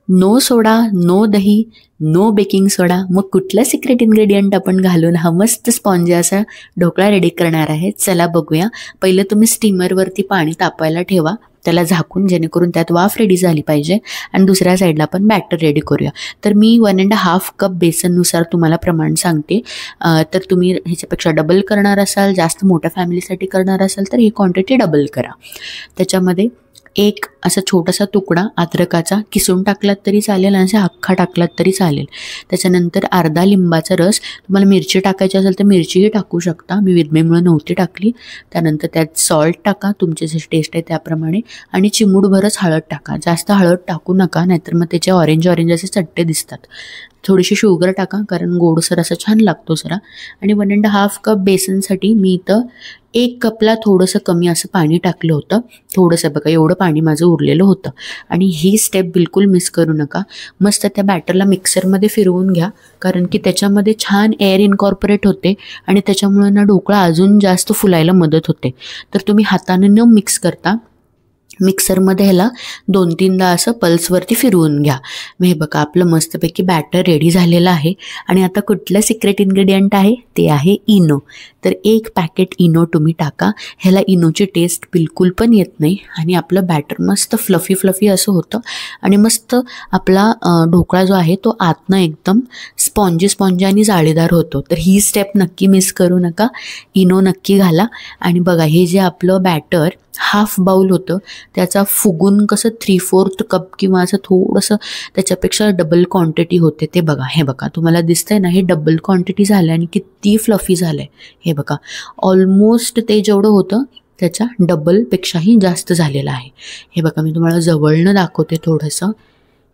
No सोडा, no दही, no baking सोडा. मग कुठला सिक्रेट इन्ग्रेडियंट आपण घालून हा मस्त स्पॉन्जी असा ढोकळा रेडी करणार आहे, चला बघूया. पहिलं तुम्ही स्टीमरवरती पाणी तापायला ठेवा, त्याला झाकून, जेणेकरून त्यात वाफ रेडी झाली पाहिजे. आणि दुसऱ्या साईडला आपण बॅटर रेडी करूया. तर मी 1.5 कप बेसननुसार तुम्हाला प्रमाण सांगते. तर तुम्ही ह्याच्यापेक्षा डबल करणार असाल, जास्त मोठ्या फॅमिलीसाठी करणार असाल तर ही क्वांटिटी डबल करा. त्याच्यामध्ये एक असा छोटासा तुकडा अद्रकाचा किसून टाकलात तरी चालेल आणि असा अख्खा टाकलात तरी चालेल. त्याच्यानंतर अर्धा लिंबाचा रस, तुम्हाला मिरची टाकायची असेल तर मिरचीही टाकू शकता, मी विधमेमुळे नव्हती टाकली. त्यानंतर त्यात सॉल्ट टाका, तुमची जशी टेस्ट आहे त्याप्रमाणे, आणि चिमूटभरच हळद टाका. जास्त हळद टाकू नका, नाहीतर मग त्याचे ऑरेंज असे चट्टे दिसतात. थोडीशी शुगर टाका, कारण गोडसर असं छान लागतो जरा. आणि 1.5 कप बेसनसाठी मी इथं 1 कपला थोडंसं कमी असं पाणी टाकलं होतं. थोडंसं बघा, एवढं पाणी माझं उरलेलं होतं. आणि ही स्टेप बिलकुल मिस करू नका. मस्त त्या बॅटरला मिक्सरमध्ये फिरवून घ्या, कारण की त्याच्यामध्ये छान एअर इनकॉर्पोरेट होते आणि त्याच्यामुळे ना ढोकळा अजून जास्त फुलायला मदत होते. तर तुम्ही हाताने न मिक्स करता मिक्सरमध्ये ह्याला 2-3दा असं पल्सवरती फिरवून घ्या. मग हे बघा, आपलं मस्तपैकी बॅटर रेडी झालेलं आहे. आणि आता कुठलं सिक्रेट इन्ग्रेडियंट आहे ते आहे इनो. तर 1 पॅकेट इनो तुम्ही टाका. ह्याला इनोची टेस्ट बिलकुल पण येत नाही आणि आपलं बॅटर मस्त फ्लफी असं होतं. आणि मस्त आपला ढोकळा जो आहे तो आतनं एकदम स्पॉन्जी आणि जाळीदार होतो. तर ही स्टेप नक्की मिस करू नका, इनो नक्की घाला. आणि बघा, हे जे आपलं बॅटर हाफ बाउल होतं त्याचा फुगून कसं 3/4 कप किंवा असं थोडंसं त्याच्यापेक्षा डबल क्वांटिटी होते. ते बघा, हे बघा तुम्हाला दिसतंय ना, हे डबल क्वांटिटी झालं आणि किती फ्लफी झालं आहे. हे बघा, ऑलमोस्ट ते जेवढं होतं त्याच्या डबलपेक्षाही जास्त झालेलं आहे. हे बघा, मी तुम्हाला जवळनं दाखवते थोडंसं.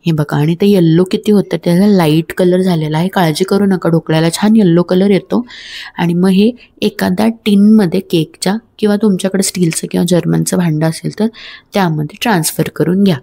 हे बघा, आणि ते येल्लो किती होतं, त्याचा लाईट कलर झालेला आहे. काळजी करू नका, ढोकळ्याला छान येल्लो कलर येतो. आणि मग हे एखाद्या टिनमध्ये केकच्या, किंवा तुमच्याकडे स्टीलचं किंवा जर्मनचं भांडं असेल तर त्यामध्ये ट्रान्सफर करून घ्या.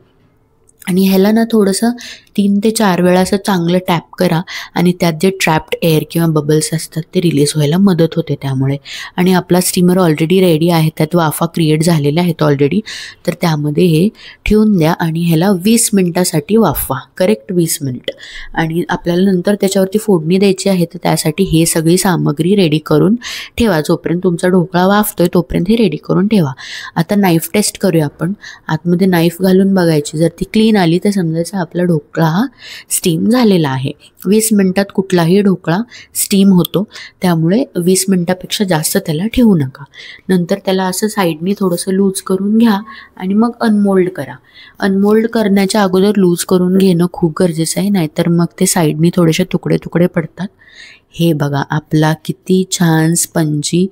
आणि ह्याला ना थोडंसं 3 ते 4 वेळा असं चांगलं टॅप करा आणि त्यात जे ट्रॅप्ड एअर किंवा बबल्स असतात ते रिलीज व्हायला मदत होते त्यामुळे. आणि आपला स्टीमर ऑलरेडी रेडी आहे, त्यात वाफा क्रिएट झालेल्या आहेत ऑलरेडी. तर त्यामध्ये हे ठेवून द्या आणि ह्याला 20 मिनटासाठी वाफवा, करेक्ट 20 मिनिट. आणि आपल्याला नंतर त्याच्यावरती फोडणी द्यायची आहे, तर त्यासाठी हे सगळी सामग्री रेडी करून ठेवा. जोपर्यंत तुमचा ढोकळा वाफतोय तोपर्यंत हे रेडी करून ठेवा. आता नाईफ टेस्ट करूया आपण. आतमध्ये नाईफ घालून बघायची, जर ती क्लीन आली तर समजायचं आपला ढोकळा हा स्टीम झालेला आहे. 20 मिनटात कुठलाही ढोकळा स्टीम होतो, त्यामुळे 20 मिनटापेक्षा जास्त त्याला ठेवू नका. नंतर त्याला असं साईडनी थोडंसं लूज करून घ्या आणि मग अनमोल्ड करा. अनमोल्ड करण्याच्या अगोदर लूज करून घेणं खूप गरजेचं आहे, नाहीतर मग ते साईडनी थोडेसे तुकडे पडतात. हे बघा, आपला किती छान स्पंजी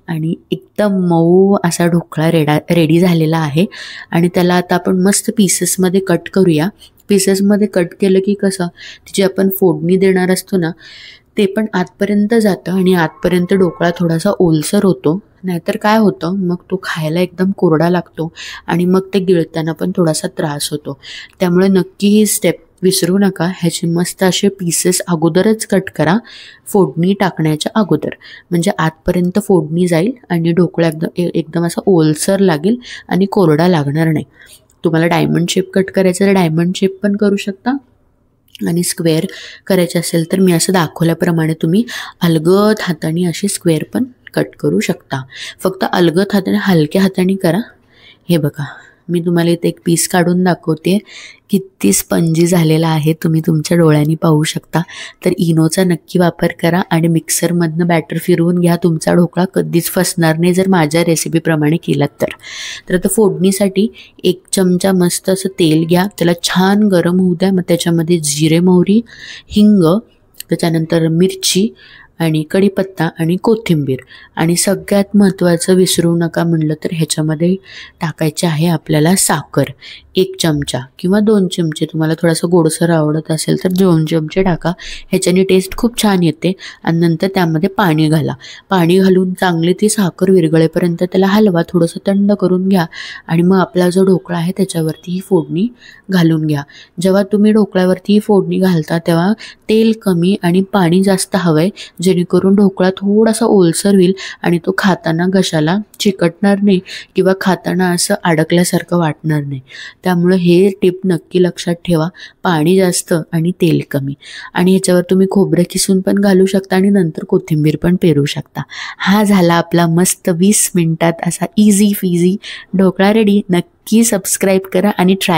आणि एकदम मऊ असा ढोकळा रेडी झालेला आहे. आणि त्याला आता आपण मस्त पीसेसमध्ये कट करूया. पीसेसमध्ये कट केलं की कसं तिची आपण फोडणी देणार असतो ना, ते पण आतपर्यंत जातं आणि आतपर्यंत ढोकळा थोडासा ओलसर होतो. नाहीतर काय होतं, मग तो खायला एकदम कोरडा लागतो आणि मग ते गिळताना पण थोडासा त्रास होतो. त्यामुळे नक्की ही स्टेप विसरू नका. ह्याची मस्त असे पीसेस अगोदरच कट करा, फोडणी टाकण्याच्या अगोदर, म्हणजे आतपर्यंत फोडणी जाईल आणि ढोकळा एकदम असा ओलसर लागेल आणि कोरडा लागणार नाही. तुम्हाला डायमंड शेप कट करायचं तर डायमंड शेप पण करू शकता, आणि स्क्वेअर करायचे असेल तर मी असं दाखवल्याप्रमाणे तुम्ही अलगद हाताने अशी स्क्वेअर पण कट करू शकता. फक्त अलगद हाताने, हलक्या हाताने करा. हे बघा, मी तुम्हाला इथे एक पीस काढून दाखवते, किती स्पंजी झालेला आहे, तुम्ही तुमच्या डोळ्यांनी पाहू शकता. तर इनोचा नक्की वापर करा आणि मिक्सरमधनं बॅटर फिरवून घ्या. तुमचा ढोकळा कधीच फसणार नाही जर माझ्या रेसिपीप्रमाणे केलात तर. आता फोडणीसाठी 1 चमचा मस्त असं तेल घ्या, त्याला छान गरम होऊ द्या. मग त्याच्यामध्ये जिरे, मोहरी, हिंग, त्याच्यानंतर मिरची आणि कढीपत्ता आणि कोथिंबीर. आणि सगळ्यात महत्त्वाचं विसरू नका म्हणलं तर ह्याच्यामध्ये टाकायचे आहे आपल्याला साखर. 1 चमचा किंवा 2 चमचे, तुम्हाला थोडंसं गोडसर आवडत असेल तर 2 चमचे टाका, ह्याच्याने टेस्ट खूप छान येते. आणि नंतर त्यामध्ये पाणी घाला. पाणी घालून चांगली ती साखर विरघळेपर्यंत त्याला हलवा, थोडंसं थंड करून घ्या. आणि मग आपला जो ढोकळा आहे त्याच्यावरती ही फोडणी घालून घ्या. जेव्हा तुम्ही ढोकळ्यावरती ही फोडणी घालता तेव्हा तेल कमी आणि पाणी जास्त हवं आहे, जेणेकरून ढोकळा थोडासा ओलसर होईल आणि तो खाताना घशाला चिकटणार नाही किंवा खाताना असं अडकल्यासारखं वाटणार नाही. त्यामुळे हे टिप नक्की लक्षात ठेवा. पाणी जास्त आणि तेल कमी. आणि ह्याच्यावर तुम्ही खोबरं किसून पण घालू शकता आणि नंतर कोथिंबीर पण पेरू शकता. हा झाला आपला मस्त 20 मिनिटात असा इझी फिझी ढोकळा रेडी. नक्की सबस्क्राईब करा आणि ट्राय